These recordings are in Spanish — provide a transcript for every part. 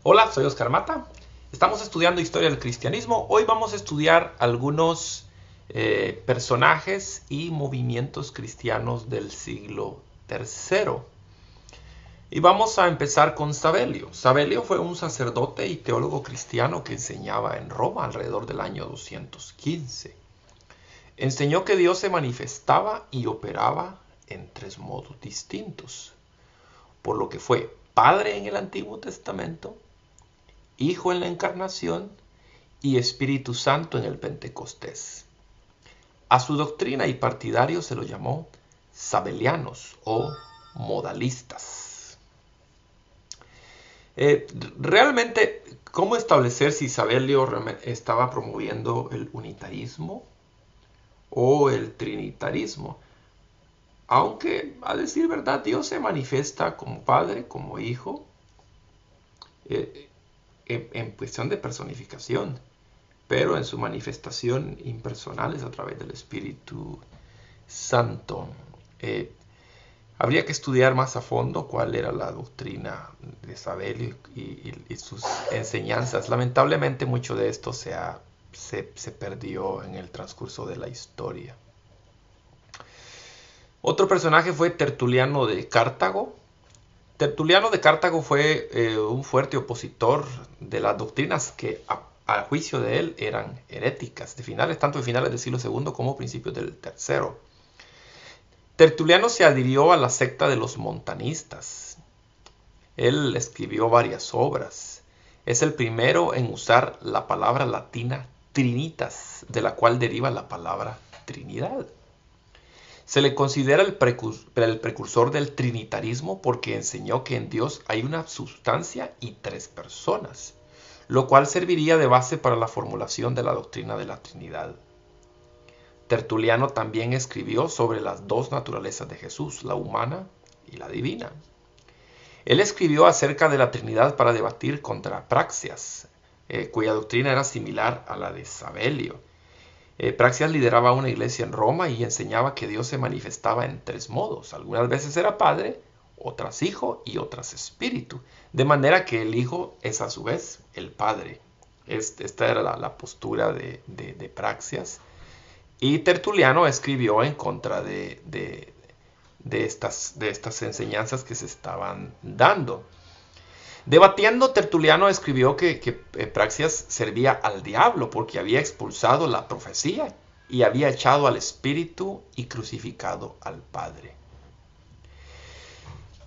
Hola, soy Oscar Mata. Estamos estudiando historia del cristianismo. Hoy vamos a estudiar algunos personajes y movimientos cristianos del siglo III. Y vamos a empezar con Sabelio. Sabelio fue un sacerdote y teólogo cristiano que enseñaba en Roma alrededor del año 215. Enseñó que Dios se manifestaba y operaba en tres modos distintos, por lo que fue Padre en el Antiguo Testamento, Hijo en la Encarnación y Espíritu Santo en el Pentecostés. A su doctrina y partidarios se lo llamó sabelianos o modalistas. Realmente, ¿cómo establecer si Sabelio estaba promoviendo el unitarismo o el trinitarismo? Aunque, a decir verdad, Dios se manifiesta como Padre, como Hijo, eh, en cuestión de personificación, pero en su manifestación impersonal es a través del Espíritu Santo. Eh, Habría que estudiar más a fondo cuál era la doctrina de Sabelio y sus enseñanzas. Lamentablemente mucho de esto se perdió en el transcurso de la historia. Otro personaje fue Tertuliano de Cartago. Tertuliano de Cartago fue un fuerte opositor de las doctrinas que a juicio de él eran heréticas, tanto de finales del siglo II como principios del tercero. Tertuliano se adhirió a la secta de los montanistas. Él escribió varias obras. Es el primero en usar la palabra latina trinitas, de la cual deriva la palabra Trinidad. Se le considera el precursor del trinitarismo porque enseñó que en Dios hay una sustancia y tres personas, lo cual serviría de base para la formulación de la doctrina de la Trinidad. Tertuliano también escribió sobre las dos naturalezas de Jesús, la humana y la divina. Él escribió acerca de la Trinidad para debatir contra Praxias, cuya doctrina era similar a la de Sabelio. Praxias lideraba una iglesia en Roma y enseñaba que Dios se manifestaba en tres modos. Algunas veces era Padre, otras Hijo y otras Espíritu. De manera que el Hijo es a su vez el Padre. Esta era la postura de Praxias. Y Tertuliano escribió en contra de estas enseñanzas que se estaban dando. Debatiendo, Tertuliano escribió que Praxias servía al diablo porque había expulsado la profecía y había echado al Espíritu y crucificado al Padre.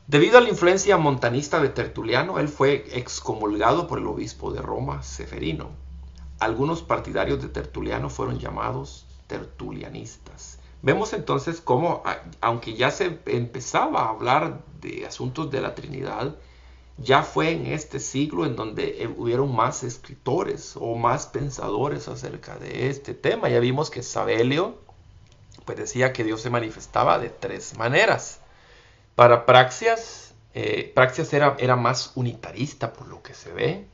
Debido a la influencia montanista de Tertuliano, él fue excomulgado por el obispo de Roma, Seferino. Algunos partidarios de Tertuliano fueron llamados tertulianistas. Vemos entonces cómo, aunque ya se empezaba a hablar de asuntos de la Trinidad, ya fue en este siglo en donde hubieron más escritores o más pensadores acerca de este tema. Ya vimos que Sabelio pues decía que Dios se manifestaba de tres maneras. Para Praxias era más unitarista por lo que se ve.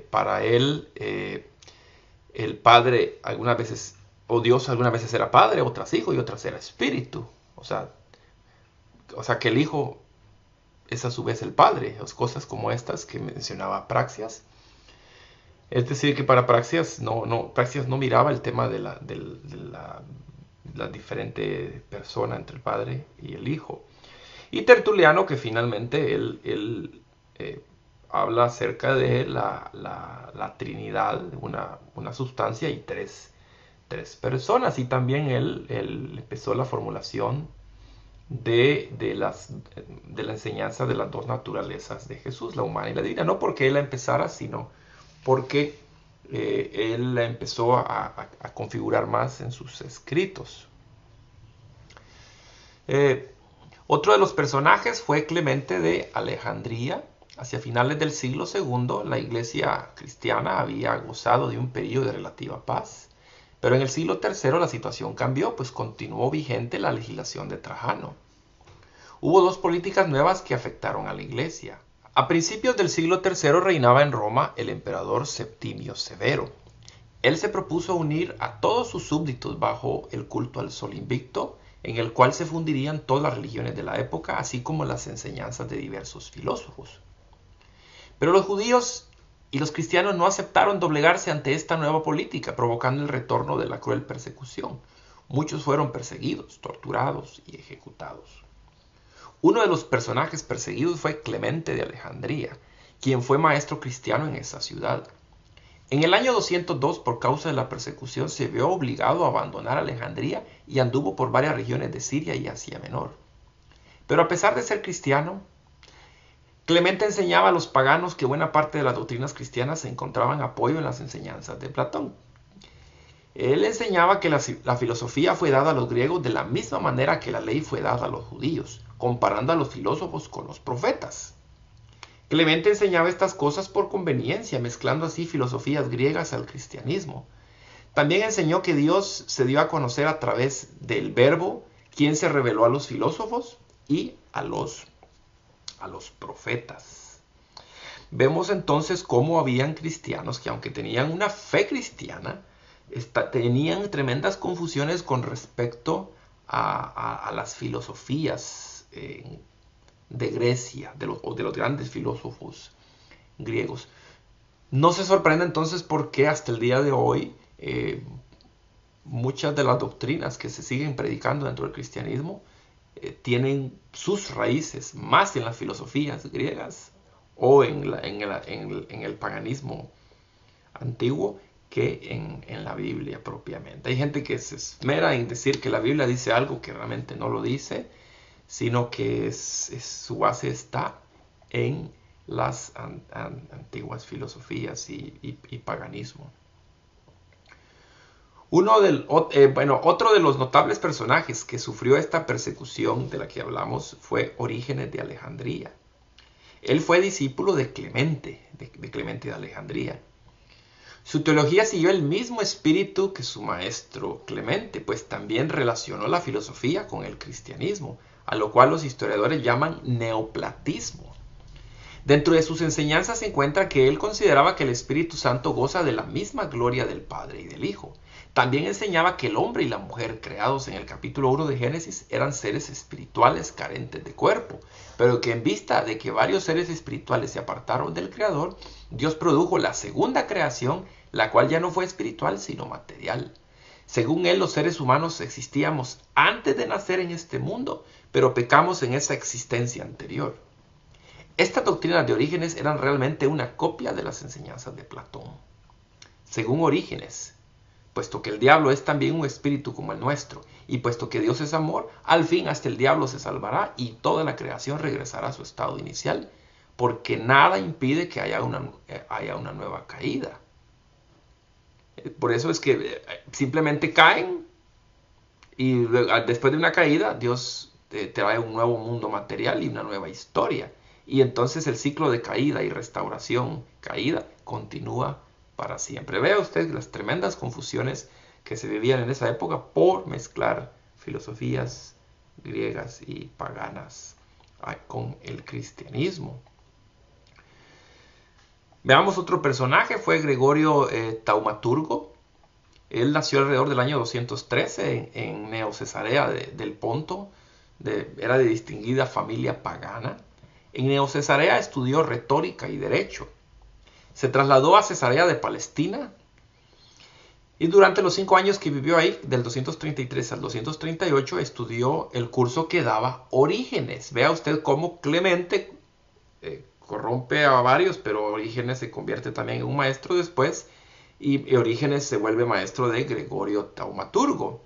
Para él el Padre algunas veces, o Dios algunas veces era Padre, otras Hijo y otras era Espíritu. O sea, que el Hijo es a su vez el Padre, cosas como estas que mencionaba Praxias. Es decir, que para Praxias no miraba el tema la diferente persona entre el Padre y el Hijo. Y Tertuliano, que finalmente él habla acerca de la Trinidad, una sustancia y tres personas. Y también él empezó la formulación de la enseñanza de las dos naturalezas de Jesús, la humana y la divina. No porque él la empezara, sino porque él la empezó a configurar más en sus escritos. Otro de los personajes fue Clemente de Alejandría. Hacia finales del siglo II, la iglesia cristiana había gozado de un periodo de relativa paz. Pero en el siglo III la situación cambió, pues continuó vigente la legislación de Trajano. Hubo dos políticas nuevas que afectaron a la iglesia. A principios del siglo III reinaba en Roma el emperador Septimio Severo. Él se propuso unir a todos sus súbditos bajo el culto al sol invicto, en el cual se fundirían todas las religiones de la época, así como las enseñanzas de diversos filósofos. Pero los judíos y los cristianos no aceptaron doblegarse ante esta nueva política, provocando el retorno de la cruel persecución. Muchos fueron perseguidos, torturados y ejecutados. Uno de los personajes perseguidos fue Clemente de Alejandría, quien fue maestro cristiano en esa ciudad. En el año 202, por causa de la persecución, se vio obligado a abandonar Alejandría y anduvo por varias regiones de Siria y Asia Menor. Pero a pesar de ser cristiano, Clemente enseñaba a los paganos que buena parte de las doctrinas cristianas se encontraban apoyo en las enseñanzas de Platón. Él enseñaba que la filosofía fue dada a los griegos de la misma manera que la ley fue dada a los judíos, comparando a los filósofos con los profetas. Clemente enseñaba estas cosas por conveniencia, mezclando así filosofías griegas al cristianismo. También enseñó que Dios se dio a conocer a través del Verbo, quien se reveló a los filósofos y a los profetas. Vemos entonces cómo habían cristianos que, aunque tenían una fe cristiana, tenían tremendas confusiones con respecto a las filosofías de Grecia, de los grandes filósofos griegos. No se sorprende entonces por qué hasta el día de hoy muchas de las doctrinas que se siguen predicando dentro del cristianismo tienen sus raíces más en las filosofías griegas o en el paganismo antiguo que en la Biblia propiamente. Hay gente que se esmera en decir que la Biblia dice algo que realmente no lo dice, sino que su base está en las antiguas filosofías y paganismo. Otro de los notables personajes que sufrió esta persecución de la que hablamos fue Orígenes de Alejandría. Él fue discípulo de Clemente de Alejandría. Su teología siguió el mismo espíritu que su maestro Clemente, pues también relacionó la filosofía con el cristianismo, a lo cual los historiadores llaman neoplatismo. Dentro de sus enseñanzas se encuentra que él consideraba que el Espíritu Santo goza de la misma gloria del Padre y del Hijo. También enseñaba que el hombre y la mujer creados en el capítulo 1 de Génesis eran seres espirituales carentes de cuerpo, pero que en vista de que varios seres espirituales se apartaron del Creador, Dios produjo la segunda creación, la cual ya no fue espiritual sino material. Según él, los seres humanos existíamos antes de nacer en este mundo, pero pecamos en esa existencia anterior. Estas doctrinas de Orígenes eran realmente una copia de las enseñanzas de Platón. Según Orígenes, puesto que el diablo es también un espíritu como el nuestro, y puesto que Dios es amor, al fin hasta el diablo se salvará y toda la creación regresará a su estado inicial, porque nada impide que haya una nueva caída. Por eso es que simplemente caen y después de una caída Dios trae un nuevo mundo material y una nueva historia. Y entonces el ciclo de caída y restauración, caída, continúa para siempre. Vea usted las tremendas confusiones que se vivían en esa época por mezclar filosofías griegas y paganas con el cristianismo. Veamos otro personaje, fue Gregorio Taumaturgo. Él nació alrededor del año 213 en Neocesarea del Ponto. Era de distinguida familia pagana. En Neocesarea estudió retórica y derecho. Se trasladó a Cesarea de Palestina y durante los 5 años que vivió ahí, del 233 al 238, estudió el curso que daba Orígenes. Vea usted cómo Clemente corrompe a varios, pero Orígenes se convierte también en un maestro después y Orígenes se vuelve maestro de Gregorio Taumaturgo.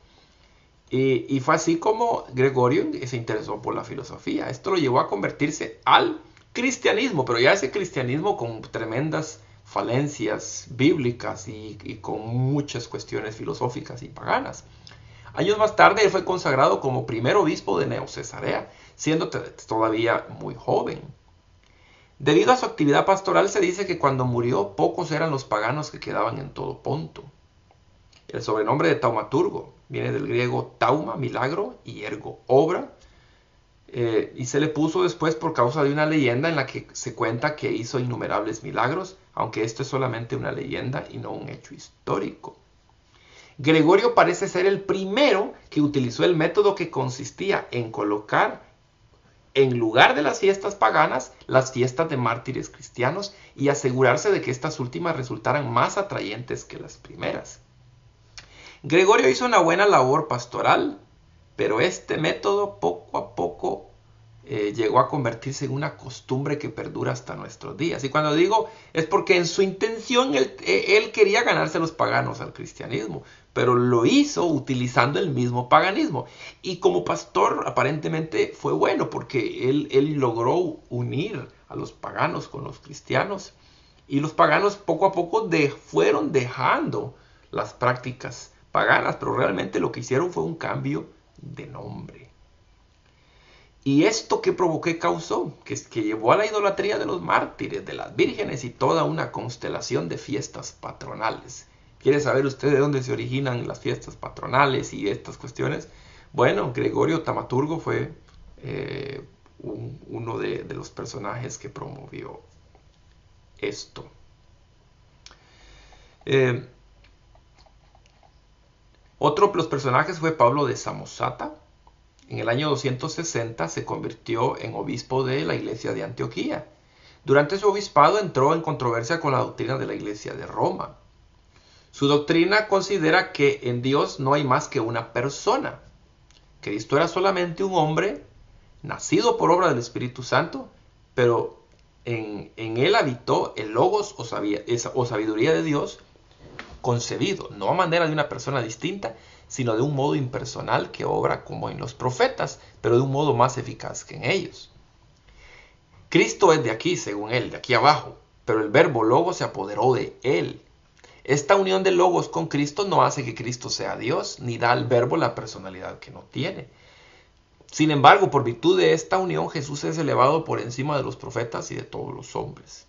Y fue así como Gregorio se interesó por la filosofía. Esto lo llevó a convertirse al cristianismo, pero ya ese cristianismo con tremendas falencias bíblicas y con muchas cuestiones filosóficas y paganas. Años más tarde él fue consagrado como primer obispo de Neocesarea, siendo todavía muy joven. Debido a su actividad pastoral se dice que cuando murió pocos eran los paganos que quedaban en todo Ponto. El sobrenombre de Taumaturgo viene del griego tauma, milagro, y ergo, obra. Y se le puso después por causa de una leyenda en la que se cuenta que hizo innumerables milagros, aunque esto es solamente una leyenda y no un hecho histórico. Gregorio parece ser el primero que utilizó el método que consistía en colocar en lugar de las fiestas paganas, las fiestas de mártires cristianos y asegurarse de que estas últimas resultaran más atrayentes que las primeras. Gregorio hizo una buena labor pastoral, pero este método poco a poco llegó a convertirse en una costumbre que perdura hasta nuestros días. Y cuando digo es porque en su intención él quería ganarse a los paganos al cristianismo, pero lo hizo utilizando el mismo paganismo. Y como pastor aparentemente fue bueno porque él logró unir a los paganos con los cristianos. Y los paganos poco a poco fueron dejando las prácticas paganas, pero realmente lo que hicieron fue un cambio de nombre. ¿Y esto qué provocó? ¿Qué causó? Que llevó a la idolatría de los mártires, de las vírgenes y toda una constelación de fiestas patronales. ¿Quiere saber usted de dónde se originan las fiestas patronales y estas cuestiones? Bueno, Gregorio Taumaturgo fue uno de los personajes que promovió esto. Otro de los personajes fue Pablo de Samosata. En el año 260 se convirtió en obispo de la iglesia de Antioquía. Durante su obispado entró en controversia con la doctrina de la iglesia de Roma. Su doctrina considera que en Dios no hay más que una persona. Cristo era solamente un hombre nacido por obra del Espíritu Santo, pero en él habitó el logos o sabiduría de Dios concebido, no a manera de una persona distinta, sino de un modo impersonal que obra como en los profetas, pero de un modo más eficaz que en ellos. Cristo es de aquí, según él, de aquí abajo, pero el verbo logos se apoderó de él. Esta unión de logos con Cristo no hace que Cristo sea Dios, ni da al verbo la personalidad que no tiene. Sin embargo, por virtud de esta unión, Jesús es elevado por encima de los profetas y de todos los hombres.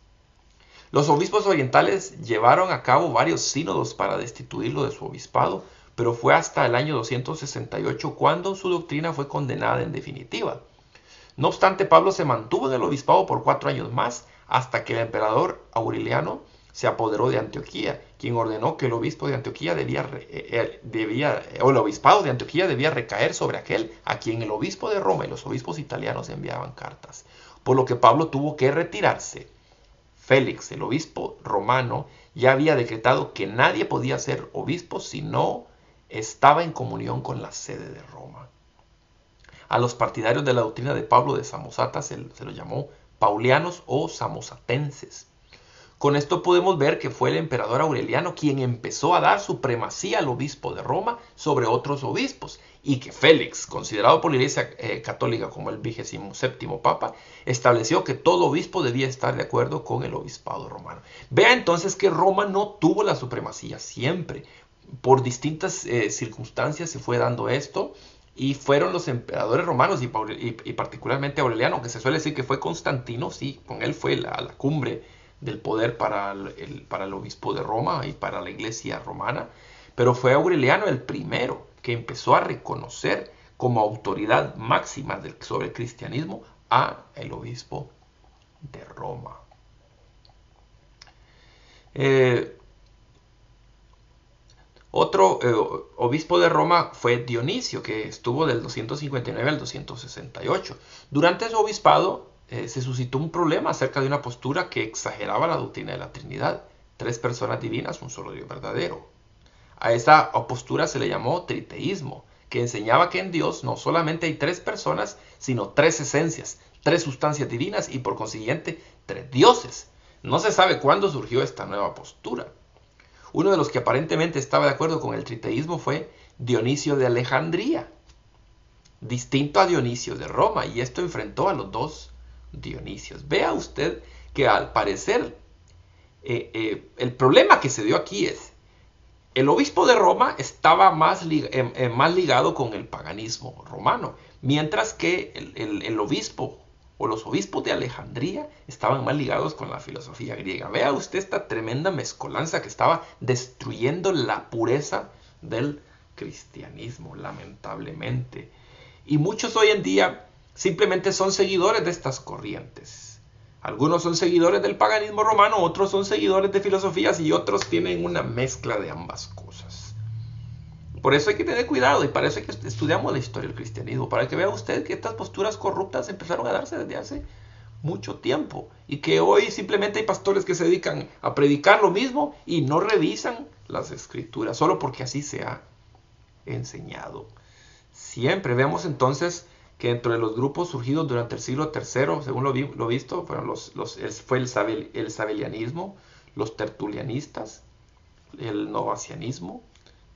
Los obispos orientales llevaron a cabo varios sínodos para destituirlo de su obispado, pero fue hasta el año 268 cuando su doctrina fue condenada en definitiva. No obstante, Pablo se mantuvo en el obispado por 4 años más, hasta que el emperador Aureliano se apoderó de Antioquía, quien ordenó que el obispo de Antioquía el obispado de Antioquía debía recaer sobre aquel a quien el obispo de Roma y los obispos italianos enviaban cartas, por lo que Pablo tuvo que retirarse. Félix, el obispo romano, ya había decretado que nadie podía ser obispo si no estaba en comunión con la sede de Roma. A los partidarios de la doctrina de Pablo de Samosata se los llamó paulianos o samosatenses. Con esto podemos ver que fue el emperador Aureliano quien empezó a dar supremacía al obispo de Roma sobre otros obispos, y que Félix, considerado por la Iglesia católica como el 27º papa, estableció que todo obispo debía estar de acuerdo con el obispado romano. Vea entonces que Roma no tuvo la supremacía siempre. Por distintas circunstancias se fue dando esto, y fueron los emperadores romanos y particularmente Aureliano, que se suele decir que fue Constantino, sí, con él fue la cumbre del poder para el obispo de Roma y para la iglesia romana, pero fue Aureliano el primero que empezó a reconocer como autoridad máxima sobre el cristianismo a el obispo de Roma. Otro obispo de Roma fue Dionisio, que estuvo del 259 al 268. Durante su obispado se suscitó un problema acerca de una postura que exageraba la doctrina de la Trinidad. 3 personas divinas, un solo Dios verdadero. A esa postura se le llamó triteísmo, que enseñaba que en Dios no solamente hay 3 personas, sino 3 esencias, 3 sustancias divinas y por consiguiente 3 dioses. No se sabe cuándo surgió esta nueva postura. Uno de los que aparentemente estaba de acuerdo con el triteísmo fue Dionisio de Alejandría, distinto a Dionisio de Roma, y esto enfrentó a los dos Dionisios. Vea usted que al parecer el problema que se dio aquí es el obispo de Roma estaba más ligado con el paganismo romano, mientras que el obispo o los obispos de Alejandría estaban más ligados con la filosofía griega. Vea usted esta tremenda mezcolanza que estaba destruyendo la pureza del cristianismo, lamentablemente. Y muchos hoy en día simplemente son seguidores de estas corrientes. Algunos son seguidores del paganismo romano, otros son seguidores de filosofías y otros tienen una mezcla de ambas cosas. Por eso hay que tener cuidado y para eso hay que estudiamos la historia del cristianismo, para que vea usted que estas posturas corruptas empezaron a darse desde hace mucho tiempo y que hoy simplemente hay pastores que se dedican a predicar lo mismo y no revisan las escrituras, solo porque así se ha enseñado. Siempre vemos entonces que dentro de los grupos surgidos durante el siglo III, según lo visto, fueron fue el sabelianismo, los tertulianistas, el novacianismo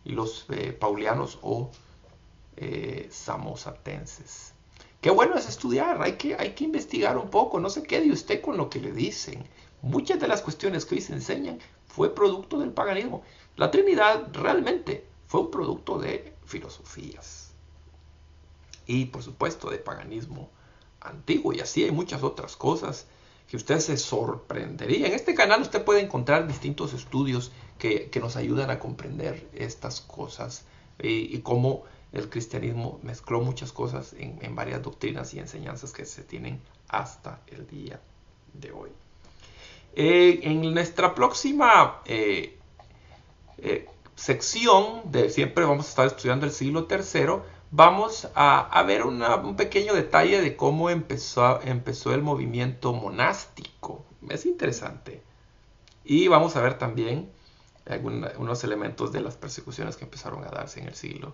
y los paulianos o samosatenses. Qué bueno es estudiar, hay que investigar un poco, no se quede usted con lo que le dicen. Muchas de las cuestiones que hoy se enseñan fue producto del paganismo. La Trinidad realmente fue un producto de filosofías y por supuesto de paganismo antiguo, y así hay muchas otras cosas que usted se sorprendería. En este canal usted puede encontrar distintos estudios que nos ayudan a comprender estas cosas y cómo el cristianismo mezcló muchas cosas en varias doctrinas y enseñanzas que se tienen hasta el día de hoy. En nuestra próxima sección, siempre vamos a estar estudiando el siglo III, vamos a ver un pequeño detalle de cómo empezó el movimiento monástico. Es interesante. Y vamos a ver también unos elementos de las persecuciones que empezaron a darse en el siglo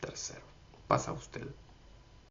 III. Pasa usted.